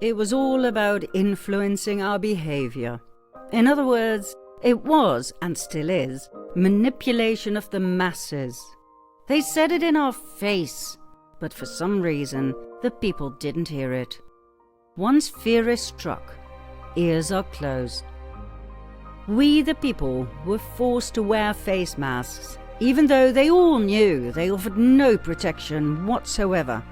It was all about influencing our behaviour. In other words, it was, and still is, manipulation of the masses. They said it in our face, but for some reason, the people didn't hear it. Once fear is struck, ears are closed. We, the people, were forced to wear face masks, even though they all knew they offered no protection whatsoever.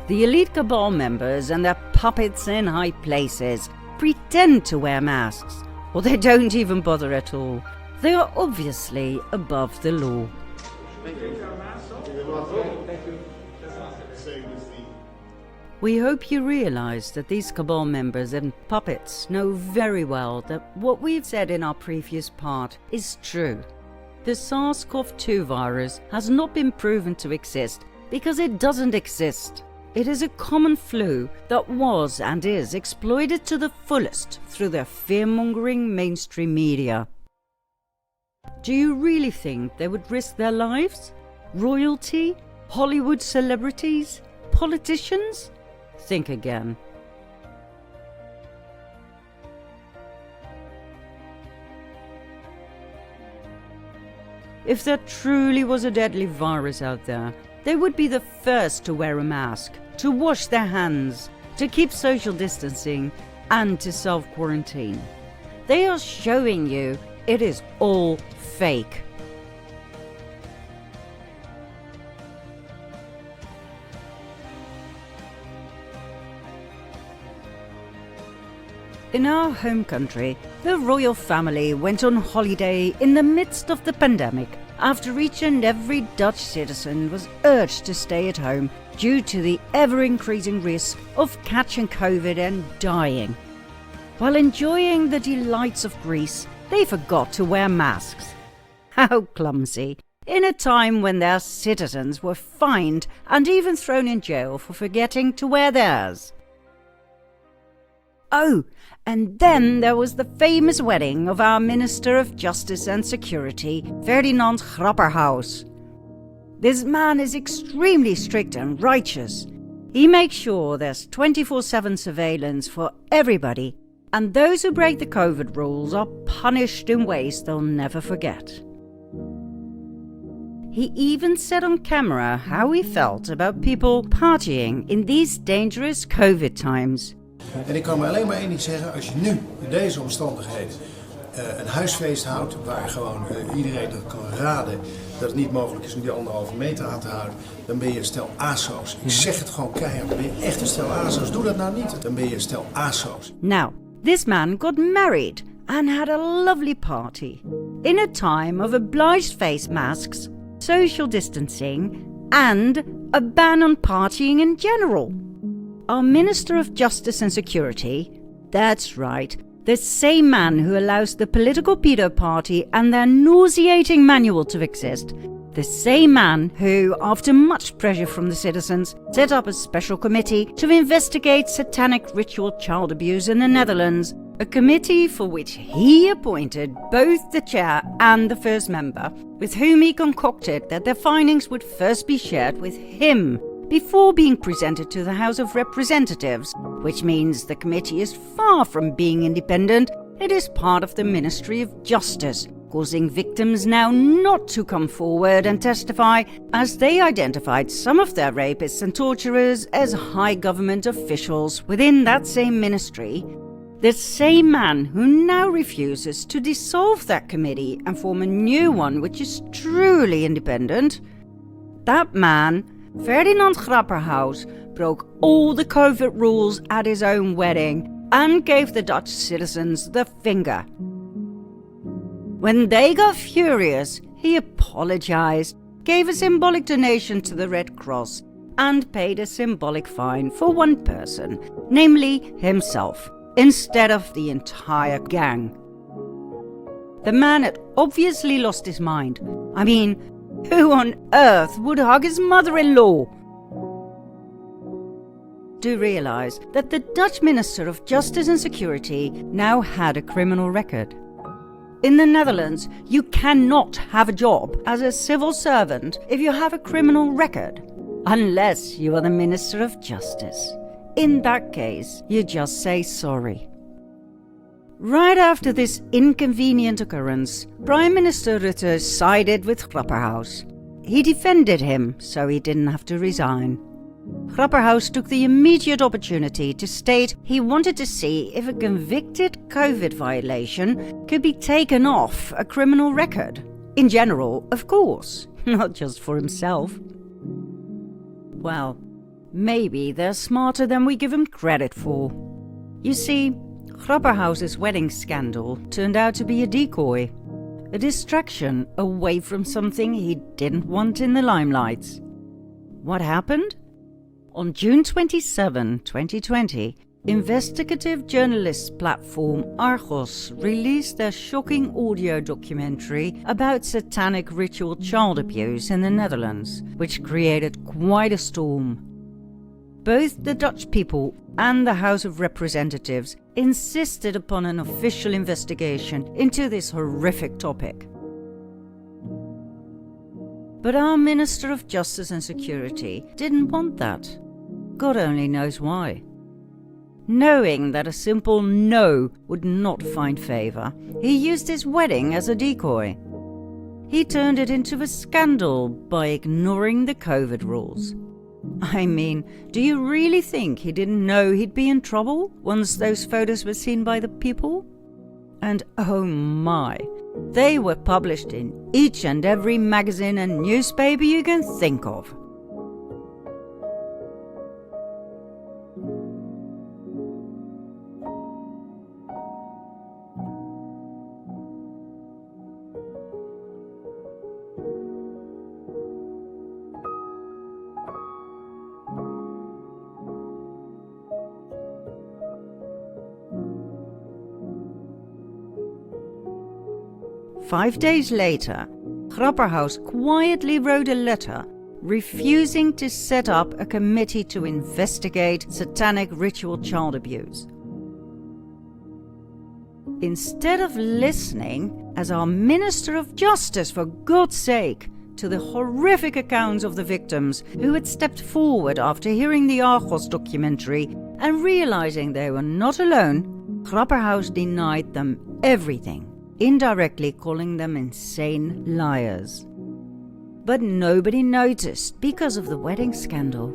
The elite cabal members and their puppets in high places pretend to wear masks, or they don't even bother at all. They are obviously above the law. We hope you realise that these cabal members and puppets know very well that what we've said in our previous part is true. The SARS-CoV-2 virus has not been proven to exist because it doesn't exist. It is a common flu that was and is exploited to the fullest through their fear-mongering mainstream media. Do you really think they would risk their lives? Royalty? Hollywood celebrities? Politicians? Think again. If there truly was a deadly virus out there, they would be the first to wear a mask, to wash their hands, to keep social distancing, and to self-quarantine. They are showing you it is all fake. In our home country, the royal family went on holiday in the midst of the pandemic after each and every Dutch citizen was urged to stay at home due to the ever-increasing risk of catching COVID and dying. While enjoying the delights of Greece, they forgot to wear masks. How clumsy, in a time when their citizens were fined and even thrown in jail for forgetting to wear theirs. Oh, and then there was the famous wedding of our Minister of Justice and Security, Ferdinand Grapperhaus. This man is extremely strict and righteous. He makes sure there's 24/7 surveillance for everybody, and those who break the COVID rules are punished in ways they'll never forget. He even said on camera how he felt about people partying in these dangerous COVID times. En ik kan me alleen maar één ding zeggen, als je nu in deze omstandigheden een huisfeest houdt waar gewoon iedereen dat kan raden dat het niet mogelijk is om die 1,5 meter aan te houden, dan ben je een stel aso's. Ik zeg het gewoon keihard, dan ben je echt een stel aso's. Doe dat nou niet, dan ben je een stel aso's. Now, this man got married and had a lovely party in a time of obliged face masks, social distancing and a ban on partying in general. Our Minister of Justice and Security, that's right, the same man who allows the political pedo party and their nauseating manual to exist, the same man who, after much pressure from the citizens, set up a special committee to investigate satanic ritual child abuse in the Netherlands, a committee for which he appointed both the chair and the first member, with whom he concocted that their findings would first be shared with him before being presented to the House of Representatives, which means the committee is far from being independent. It is part of the Ministry of Justice, causing victims now not to come forward and testify, as they identified some of their rapists and torturers as high government officials within that same ministry. The same man who now refuses to dissolve that committee and form a new one which is truly independent. That man, Ferdinand Grapperhaus, broke all the COVID rules at his own wedding and gave the Dutch citizens the finger. When they got furious, he apologized, gave a symbolic donation to the Red Cross, and paid a symbolic fine for one person, namely himself, instead of the entire gang. The man had obviously lost his mind. I mean, who on earth would hug his mother-in-law? Do realize that the Dutch Minister of Justice and Security now had a criminal record. In the Netherlands, you cannot have a job as a civil servant if you have a criminal record, unless you are the Minister of Justice. In that case, you just say sorry. Right after this inconvenient occurrence, Prime Minister Rutte sided with Grapperhaus. He defended him so he didn't have to resign. Grapperhaus took the immediate opportunity to state he wanted to see if a convicted COVID violation could be taken off a criminal record. In general, of course, not just for himself. Well, maybe they're smarter than we give them credit for. You see, Grapperhaus's wedding scandal turned out to be a decoy, a distraction away from something he didn't want in the limelight. What happened? On June 27, 2020, investigative journalist platform Argos released their shocking audio documentary about satanic ritual child abuse in the Netherlands, which created quite a storm. Both the Dutch people and the House of Representatives insisted upon an official investigation into this horrific topic. But our Minister of Justice and Security didn't want that. God only knows why. Knowing that a simple no would not find favour, he used his wedding as a decoy. He turned it into a scandal by ignoring the COVID rules. I mean, do you really think he didn't know he'd be in trouble once those photos were seen by the people? And oh my, they were published in each and every magazine and newspaper you can think of. Five days later, Grapperhaus quietly wrote a letter refusing to set up a committee to investigate satanic ritual child abuse. Instead of listening, as our Minister of Justice, for God's sake, to the horrific accounts of the victims who had stepped forward after hearing the Argos documentary and realizing they were not alone, Grapperhaus denied them everything, indirectly calling them insane liars. But nobody noticed because of the wedding scandal.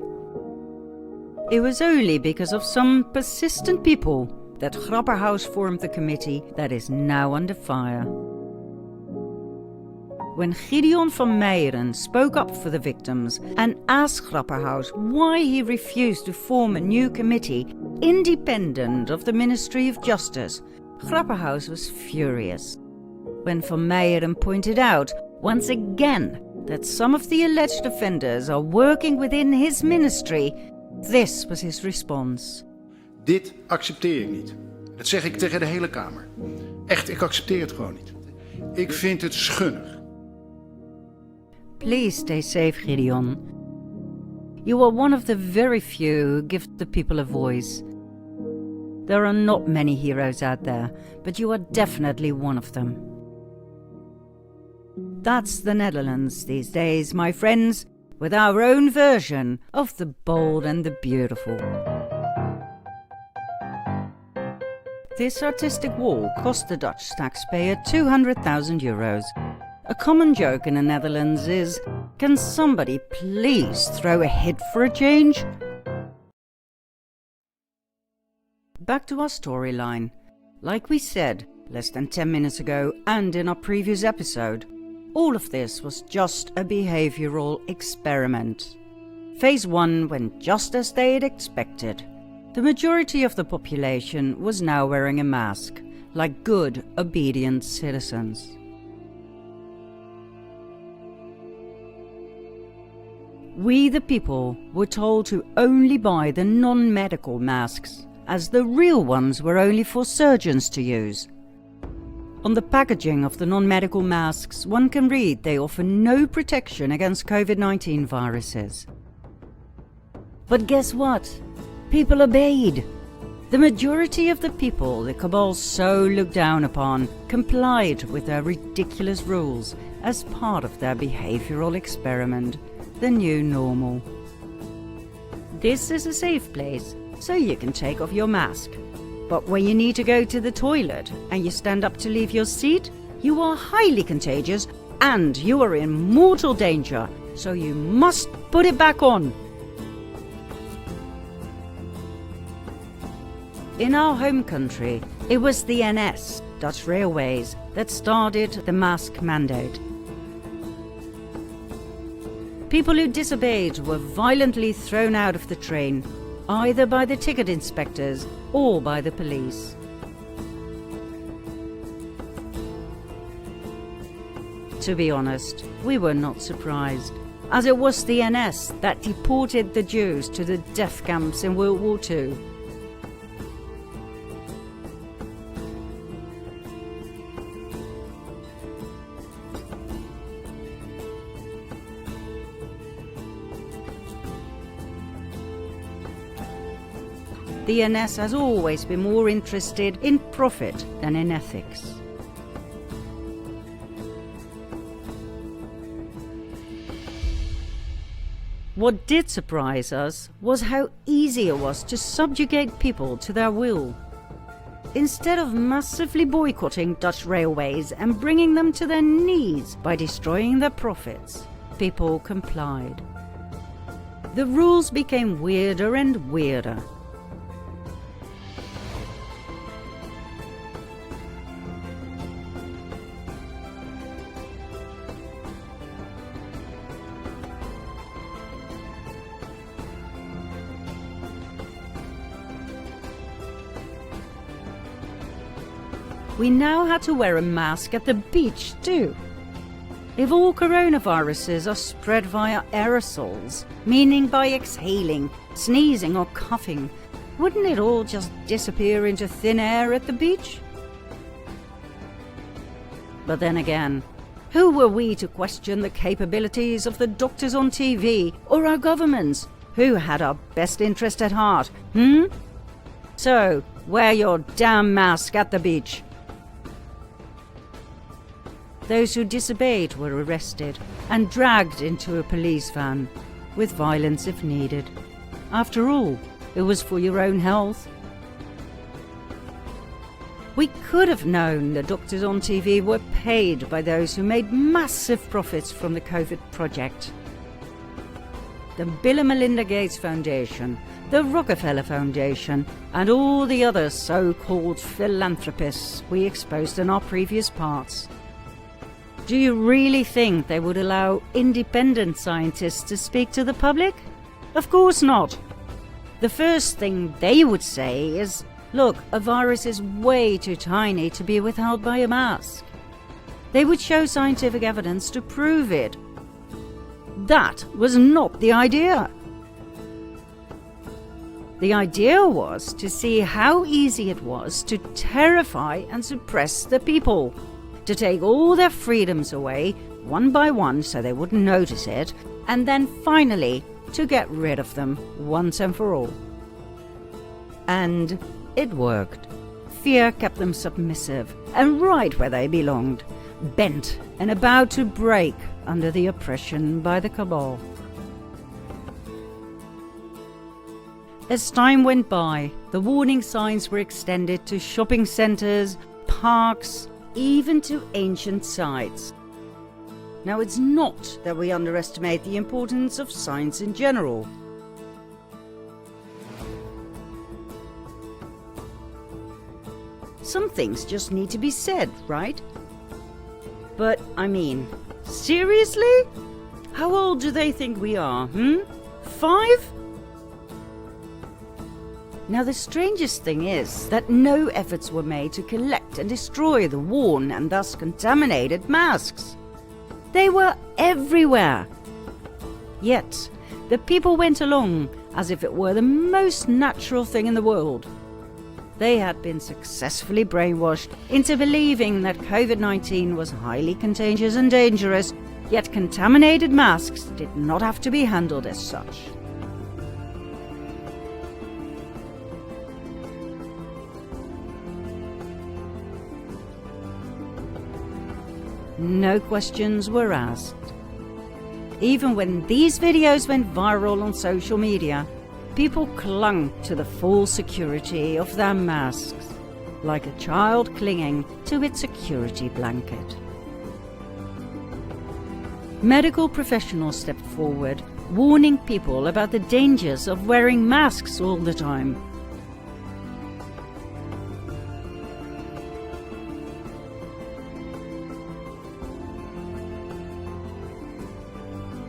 It was only because of some persistent people that Grapperhaus formed the committee that is now under fire. When Gideon van Meijeren spoke up for the victims and asked Grapperhaus why he refused to form a new committee independent of the Ministry of Justice, Grapperhaus was furious. When van Meijeren pointed out, once again, that some of the alleged offenders are working within his ministry, this was his response. Dit accepteer ik niet. Dat zeg ik tegen de hele Kamer. Echt, ik accepteer het gewoon niet. Ik vind het schunnig. Please stay safe, Gideon. You are one of the very few who give the people a voice. There are not many heroes out there, but you are definitely one of them. That's the Netherlands these days, my friends, with our own version of the bold and the beautiful. This artistic wall cost the Dutch taxpayer €200,000. A common joke in the Netherlands is, can somebody please throw a hit for a change? Back to our storyline. Like we said less than 10 minutes ago and in our previous episode, all of this was just a behavioural experiment. Phase 1 went just as they had expected. The majority of the population was now wearing a mask, like good, obedient citizens. We, the people, were told to only buy the non-medical masks, as the real ones were only for surgeons to use. On the packaging of the non-medical masks, one can read they offer no protection against COVID-19 viruses. But guess what? People obeyed. The majority of the people the Cabal so looked down upon complied with their ridiculous rules as part of their behavioural experiment, the new normal. This is a safe place, so you can take off your mask. But when you need to go to the toilet and you stand up to leave your seat, you are highly contagious and you are in mortal danger, so you must put it back on. In our home country, it was the NS, Dutch Railways, that started the mask mandate. People who disobeyed were violently thrown out of the train, either by the ticket inspectors or by the police. To be honest, we were not surprised, as it was the NS that deported the Jews to the death camps in World War II. The NS has always been more interested in profit than in ethics. What did surprise us was how easy it was to subjugate people to their will. Instead of massively boycotting Dutch railways and bringing them to their knees by destroying their profits, people complied. The rules became weirder and weirder. We now had to wear a mask at the beach too. If all coronaviruses are spread via aerosols, meaning by exhaling, sneezing or coughing, wouldn't it all just disappear into thin air at the beach? But then again, who were we to question the capabilities of the doctors on TV or our governments, who had our best interest at heart, So, wear your damn mask at the beach. Those who disobeyed were arrested and dragged into a police van, with violence if needed. After all, it was for your own health. We could have known the doctors on TV were paid by those who made massive profits from the COVID project. The Bill and Melinda Gates Foundation, the Rockefeller Foundation, and all the other so-called philanthropists we exposed in our previous parts. Do you really think they would allow independent scientists to speak to the public? Of course not. The first thing they would say is, look, a virus is way too tiny to be withheld by a mask. They would show scientific evidence to prove it. That was not the idea. The idea was to see how easy it was to terrify and suppress the people, to take all their freedoms away, one by one so they wouldn't notice it, and then finally to get rid of them once and for all. And it worked. Fear kept them submissive and right where they belonged, bent and about to break under the oppression by the Cabal. As time went by, the warning signs were extended to shopping centres, parks, even to ancient sites. Now, it's not that we underestimate the importance of science in general. Some things just need to be said, right? But, I mean, seriously? How old do they think we are, 5? Now, the strangest thing is that no efforts were made to collect and destroy the worn and thus contaminated masks. They were everywhere. Yet, the people went along as if it were the most natural thing in the world. They had been successfully brainwashed into believing that COVID-19 was highly contagious and dangerous, yet contaminated masks did not have to be handled as such. no questions were asked. Even when these videos went viral on social media, people clung to the false security of their masks, like a child clinging to its security blanket. Medical professionals stepped forward, warning people about the dangers of wearing masks all the time.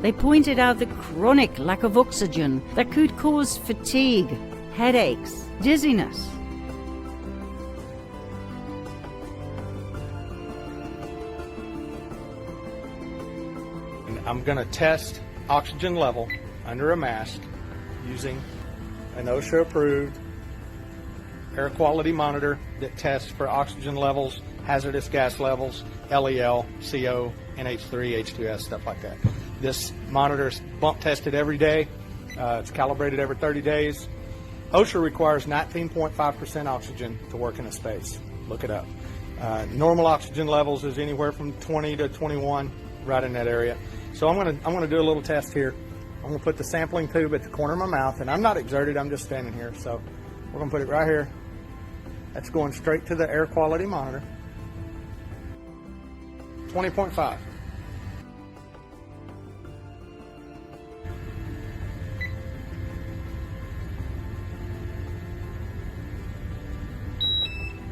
They pointed out the chronic lack of oxygen that could cause fatigue, headaches, dizziness. I'm going to test oxygen level under a mask using an OSHA-approved air quality monitor that tests for oxygen levels, hazardous gas levels, LEL, CO, NH3, H2S, stuff like that. This monitor is bump tested every day. It's calibrated every 30 days. OSHA requires 19.5% oxygen to work in a space. Look it up. Normal oxygen levels is anywhere from 20 to 21, right in that area. So I'm gonna do a little test here. I'm gonna put the sampling tube at the corner of my mouth, and I'm not exerted, I'm just standing here. So we're gonna put it right here. That's going straight to the air quality monitor. 20.5.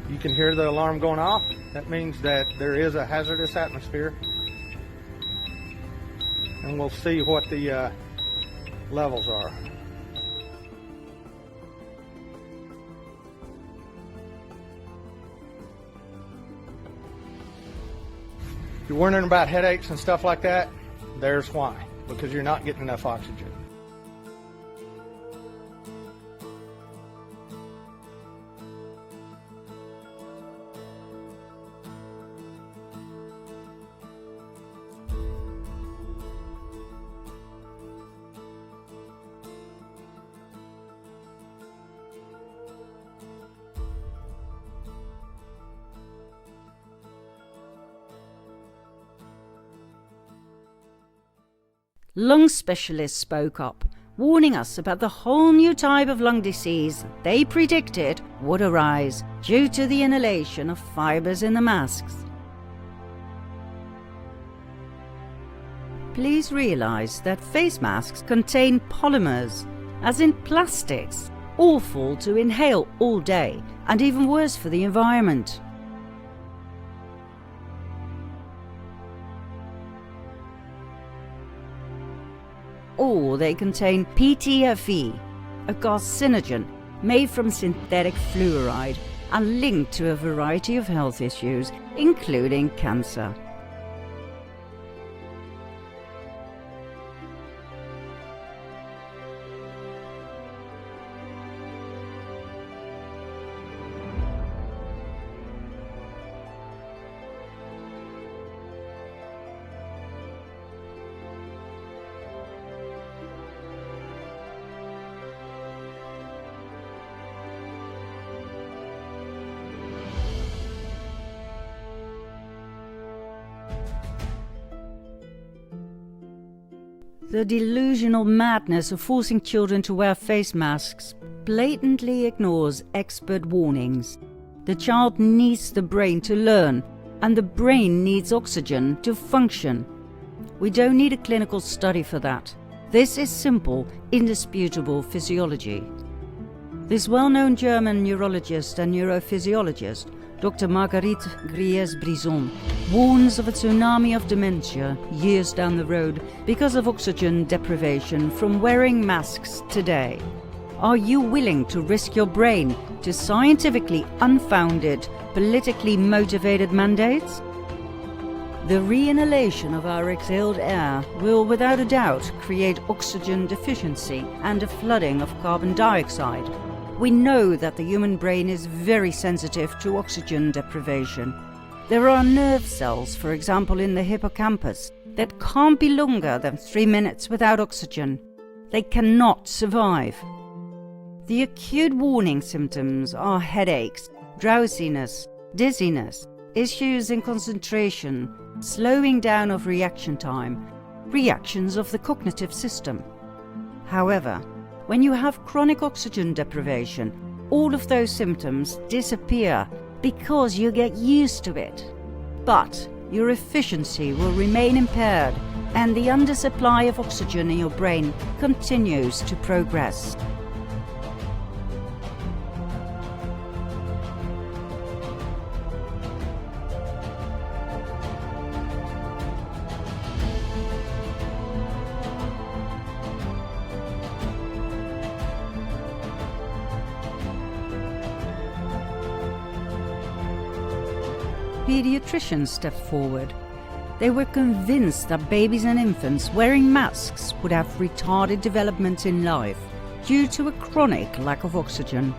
You can hear the alarm going off. That means that there is a hazardous atmosphere. And we'll see what the levels are. If you're wondering about headaches and stuff like that, there's why. Because you're not getting enough oxygen. Lung specialists spoke up, warning us about the whole new type of lung disease they predicted would arise due to the inhalation of fibers in the masks. Please realize that face masks contain polymers, as in plastics, awful to inhale all day and even worse for the environment. Or they contain PTFE, a carcinogen made from synthetic fluoride and linked to a variety of health issues, including cancer. The delusional madness of forcing children to wear face masks blatantly ignores expert warnings. The child needs the brain to learn, and the brain needs oxygen to function. We don't need a clinical study for that. This is simple, indisputable physiology. This well-known German neurologist and neurophysiologist, Dr. Marguerite Gries-Brison, warns of a tsunami of dementia years down the road because of oxygen deprivation from wearing masks today. Are you willing to risk your brain to scientifically unfounded, politically motivated mandates? The re-inhalation of our exhaled air will without a doubt create oxygen deficiency and a flooding of carbon dioxide. We know that the human brain is very sensitive to oxygen deprivation. There are nerve cells, for example in the hippocampus, that can't be longer than 3 minutes without oxygen. They cannot survive. The acute warning symptoms are headaches, drowsiness, dizziness, issues in concentration, slowing down of reaction time, reactions of the cognitive system. However, when you have chronic oxygen deprivation, all of those symptoms disappear because you get used to it. But your efficiency will remain impaired and the undersupply of oxygen in your brain continues to progress. Pediatricians stepped forward. They were convinced that babies and infants wearing masks would have retarded development in life due to a chronic lack of oxygen.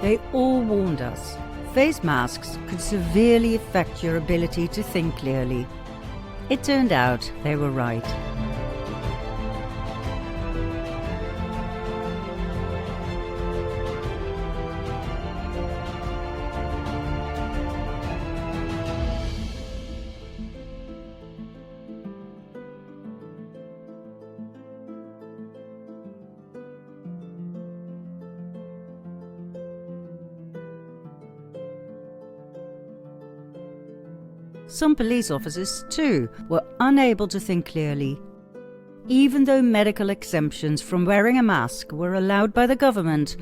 They all warned us. Face masks could severely affect your ability to think clearly. It turned out they were right. Some police officers, too, were unable to think clearly. Even though medical exemptions from wearing a mask were allowed by the government,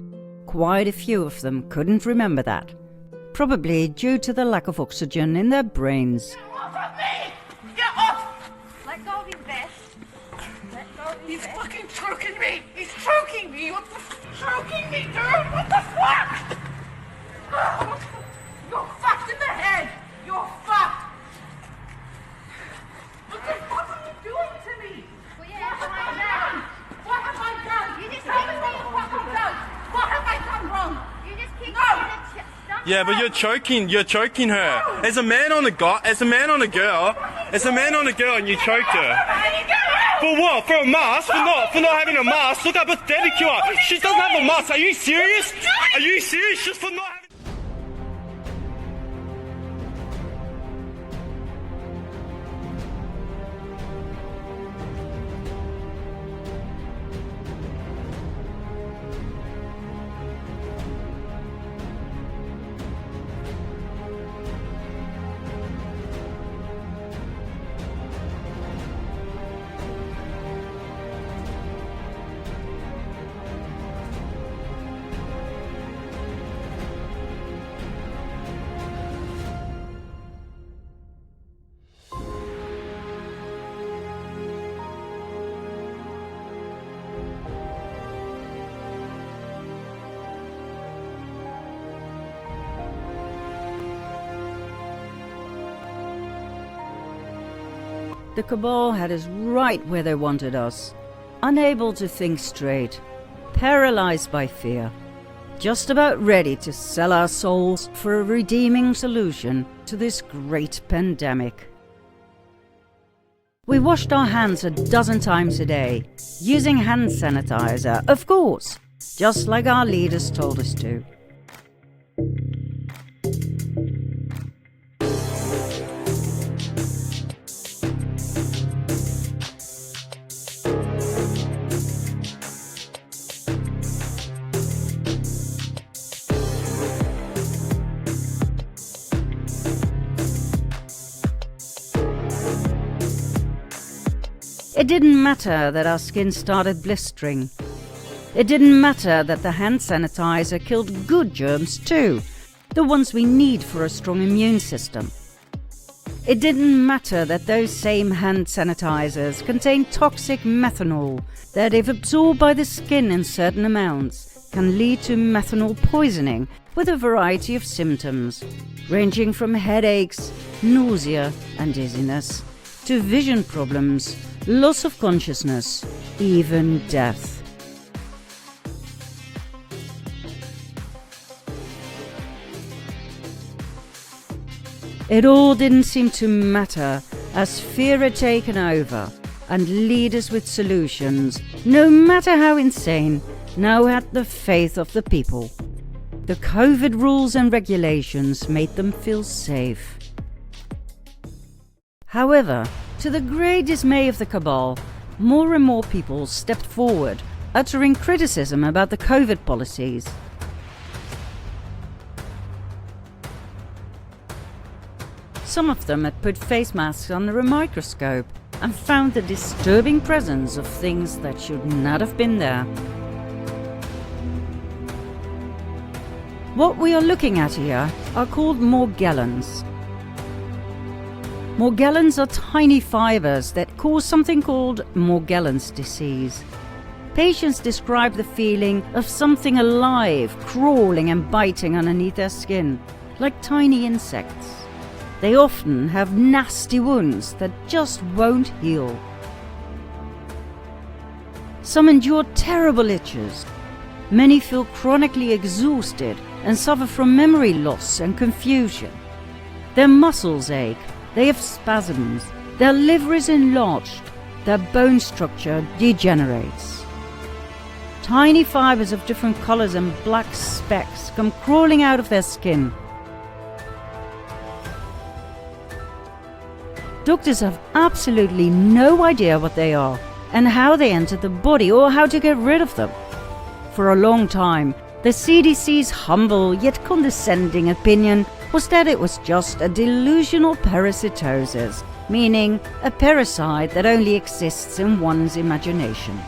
quite a few of them couldn't remember that, probably due to the lack of oxygen in their brains. Get off of me! Get off! Let go of his vest. Let go of his vest. He's fucking choking me! He's choking me! What the choking me, dude? What the fuck? You're fucked in the head! You're fucked! What the fuck are you doing to me? What have I done? What have I done? You just tell me what the fuck I've done. What have I done wrong? You just kicked me in the chest. Yeah, but you're choking her. No. As a man on a girl, and you choked her. For what? For a mask? For not having a mask? Look how pathetic you are. She doesn't have a mask. Are you serious? Are you serious? Just for not having... The Cabal had us right where they wanted us, unable to think straight, paralyzed by fear, just about ready to sell our souls for a redeeming solution to this great pandemic. We washed our hands a dozen times a day, using hand sanitizer, of course, just like our leaders told us to. It didn't matter that our skin started blistering. It didn't matter that the hand sanitizer killed good germs too, the ones we need for a strong immune system. It didn't matter that those same hand sanitizers contain toxic methanol that, if absorbed by the skin in certain amounts, can lead to methanol poisoning with a variety of symptoms, ranging from headaches, nausea and dizziness, to vision problems, loss of consciousness, even death. It all didn't seem to matter as fear had taken over, and leaders with solutions, no matter how insane, now had the faith of the people. The COVID rules and regulations made them feel safe. However, to the great dismay of the cabal, more and more people stepped forward, uttering criticism about the COVID policies. Some of them had put face masks under a microscope and found the disturbing presence of things that should not have been there. What we are looking at here are called Morgellons. Morgellons are tiny fibers that cause something called Morgellons disease. Patients describe the feeling of something alive crawling and biting underneath their skin, like tiny insects. They often have nasty wounds that just won't heal. Some endure terrible itches. Many feel chronically exhausted and suffer from memory loss and confusion. Their muscles ache, they have spasms, their liver is enlarged, their bone structure degenerates. Tiny fibers of different colors and black specks come crawling out of their skin. Doctors have absolutely no idea what they are and how they enter the body or how to get rid of them. For a long time, the CDC's humble yet condescending opinion was that it was just a delusional parasitosis, meaning a parasite that only exists in one's imagination.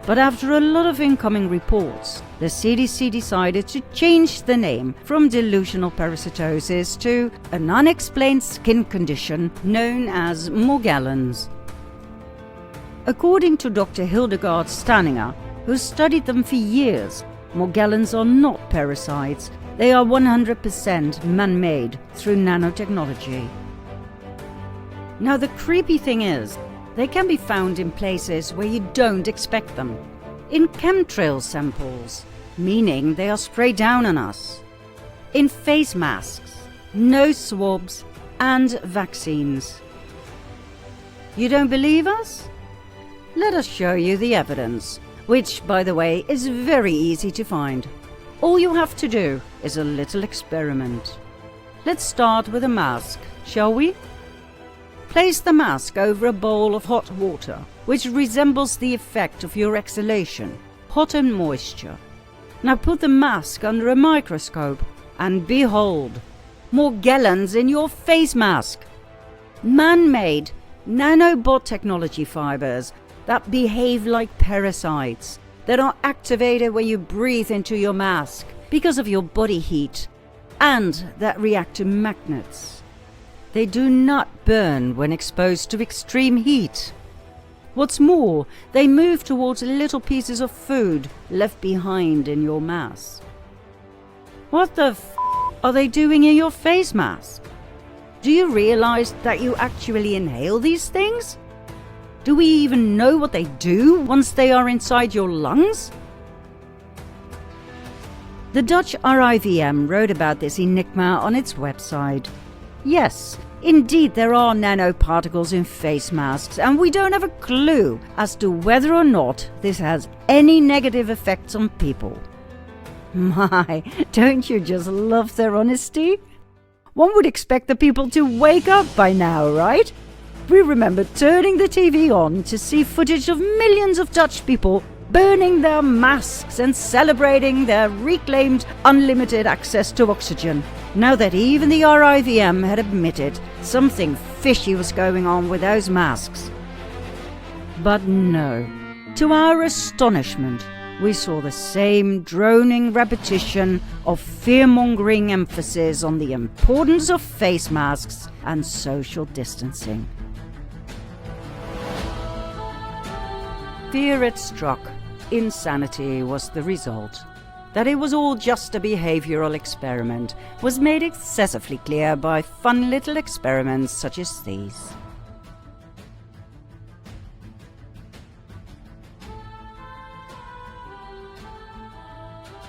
But after a lot of incoming reports, the CDC decided to change the name from delusional parasitosis to an unexplained skin condition known as Morgellons. According to Dr. Hildegard Stanninger, who studied them for years, Morgellons are not parasites, they are 100% man-made through nanotechnology. Now the creepy thing is, they can be found in places where you don't expect them. In chemtrail samples, meaning they are sprayed down on us. In face masks, nose swabs, and vaccines. You don't believe us? Let us show you the evidence, which, by the way, is very easy to find. All you have to do is a little experiment. Let's start with a mask, shall we? Place the mask over a bowl of hot water, which resembles the effect of your exhalation, hot and moisture. Now put the mask under a microscope and behold, Morgellons in your face mask. Man-made nanobot technology fibers that behave like parasites, that are activated when you breathe into your mask because of your body heat, and that react to magnets. They do not burn when exposed to extreme heat. What's more, they move towards little pieces of food left behind in your mask. What the f*** are they doing in your face mask? Do you realize that you actually inhale these things? Do we even know what they do once they are inside your lungs? The Dutch RIVM wrote about this enigma on its website. Yes, indeed there are nanoparticles in face masks, and we don't have a clue as to whether or not this has any negative effects on people. My, don't you just love their honesty? One would expect the people to wake up by now, right? We remember turning the TV on to see footage of millions of Dutch people burning their masks and celebrating their reclaimed unlimited access to oxygen. Now that even the RIVM had admitted something fishy was going on with those masks. But no, to our astonishment, we saw the same droning repetition of fear-mongering emphasis on the importance of face masks and social distancing. Fear had struck. Insanity was the result. That it was all just a behavioural experiment was made excessively clear by fun little experiments such as these.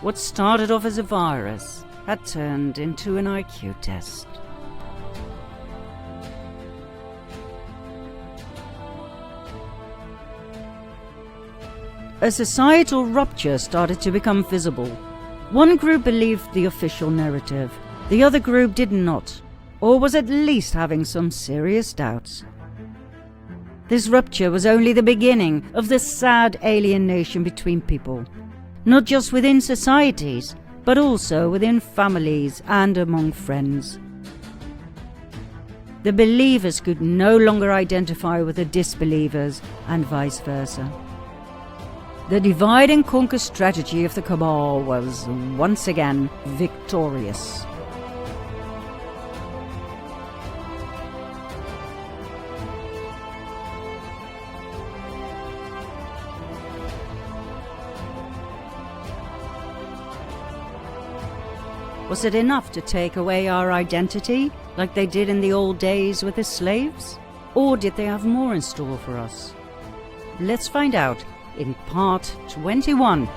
What started off as a virus had turned into an IQ test. a societal rupture started to become visible. One group believed the official narrative, the other group did not, or was at least having some serious doubts. This rupture was only the beginning of the sad alienation between people, not just within societies, but also within families and among friends. The believers could no longer identify with the disbelievers, and vice versa. The divide and conquer strategy of the Cabal was once again victorious. Was it enough to take away our identity, like they did in the old days with the slaves? Or did they have more in store for us? Let's find out in part 21.